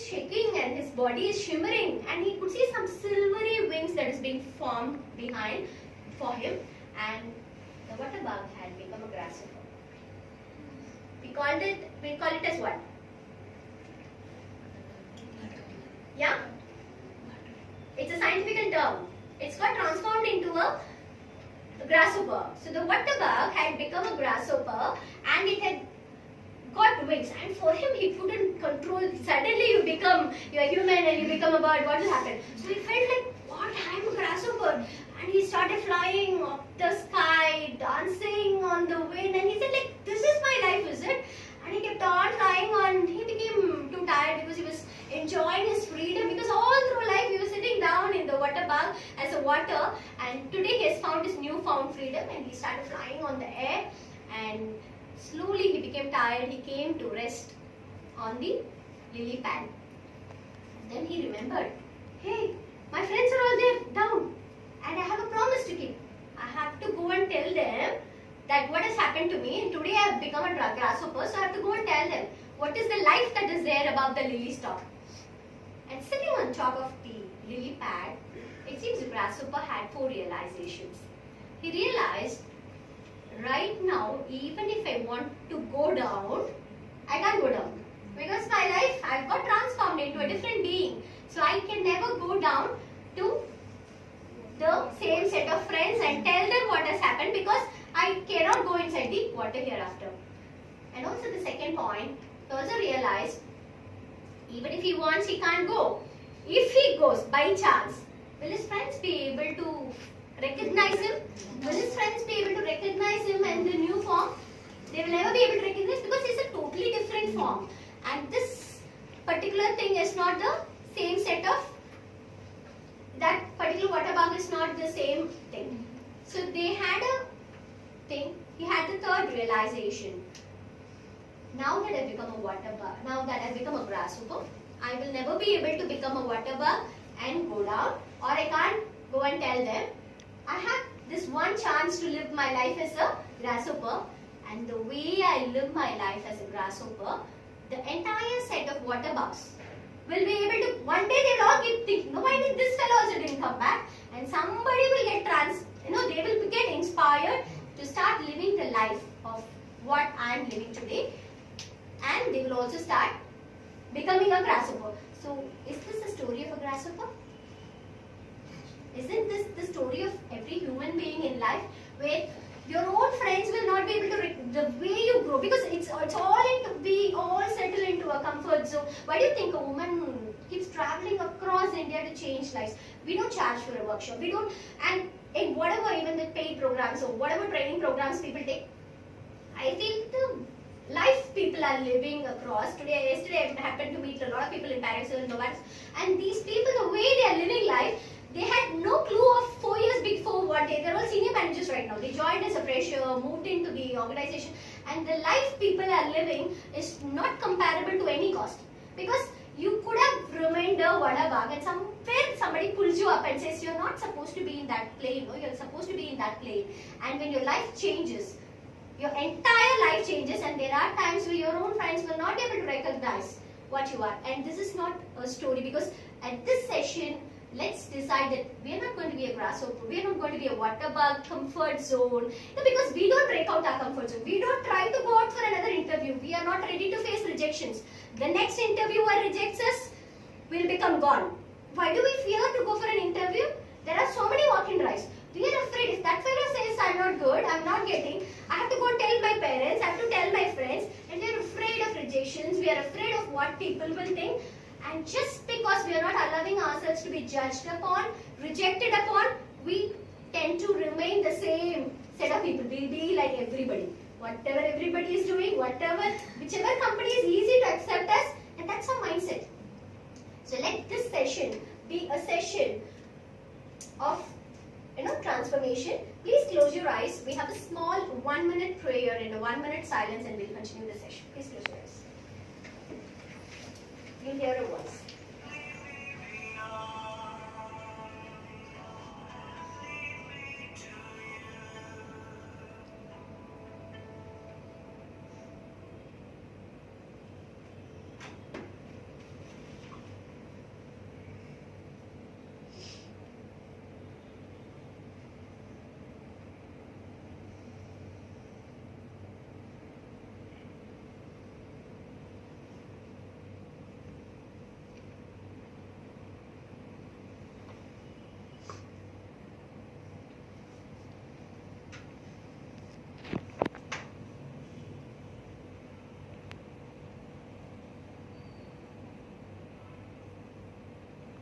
shaking and his body is shimmering, and he could see some silvery wings that is being formed behind for him, and the water bug had become a grasshopper. We call it as what? Yeah? It's a scientific term. It's got transformed into a grasshopper. So the water bug had become a grasshopper and it had got wings, and for him he couldn't control. Suddenly you're a human and you become a bird, what will happen? So he felt like, what, I'm a grasshopper, and he started flying up the sky, dancing on the wind, and he said like, this is my life, is it? And he kept on flying on. He became too tired because he was enjoying his freedom, because all through life he was sitting down in the water bug as a water, and today he has found his newfound freedom and he started flying on the air, and slowly he became tired. He came to rest on the lily pad. Then he remembered, hey, my friends are all there down and I have a promise to keep. I have to go and tell them that what has happened to me, and today I have become a grasshopper, so I have to go and tell them what is the life that is there above the lily stalk. And sitting on top of the lily pad, it seems the grasshopper had 4 realizations. He realized, right now, even if I want to go down, I can't go down, because my life, I've got transformed into a different being. So I can never go down to the same set of friends and tell them what has happened, because I cannot go inside the water hereafter. And also the second point, he also realized, even if he wants, he can't go. If he goes by chance, will his friends be able to recognize him? Will his friends be able to recognize him in the new form? They will never be able to recognize, because he's a totally different form. And this particular thing is not the same set of, that particular water bug is not the same thing. So they had a thing. He had the third realization. Now that I've become a water bug, now that I've become a grasshopper, I will never be able to become a water bug and go down, or I can't go and tell them. I have this one chance to live my life as a grasshopper, and the way I live my life as a grasshopper, the entire set of water bugs will be able to, one day they will all keep thinking, no, why did this fellow also didn't come back? And somebody will get they will get inspired to start living the life of what I am living today, and they will also start becoming a grasshopper. So, is this the story of a grasshopper? Isn't this the story of every human being in life, where your own friends will not be able to, the way you grow, because it's all into, we all settle into a comfort zone. Why do you think a woman keeps traveling across India to change lives? We don't charge for a workshop, we don't, and in whatever, even the paid programs or whatever training programs people take, I feel the life people are living across. Yesterday I happened to meet a lot of people in Paris and Novartis, and these people, the way they are living life, they had no clue of 4 years before what they're all senior managers right now. They joined as a fresher, moved into the organization, and the life people are living is not comparable to any cost. Because you could have remained a water bug, and somewhere somebody pulls you up and says you're not supposed to be in that plane, you're supposed to be in that plane. And when your life changes, your entire life changes, and there are times where your own friends will not be able to recognize what you are. And this is not a story, because at this session, let's decide that we are not going to be a grasshopper, we are not going to be a water bug, comfort zone. No, because we don't break out our comfort zone. We don't try to go out for another interview. We are not ready to face rejections. The next interviewer rejects us, we'll become gone. Why do we fear to go for an interview? There are so many walk-in drives. We are afraid. If that fellow says I'm not good, I'm not getting, I have to go and tell my parents, I have to tell my friends, and we are afraid of rejections, we are afraid of what people will think. And just because we are not allowing ourselves to be judged upon, rejected upon, we tend to remain the same set of people. We'll be like everybody. Whatever everybody is doing, whichever company is easy to accept us, and that's our mindset. So let this session be a session of transformation. Please close your eyes. We have a small 1-minute prayer and a 1-minute silence, and we'll continue the session. Please close your eyes. You'll hear a voice.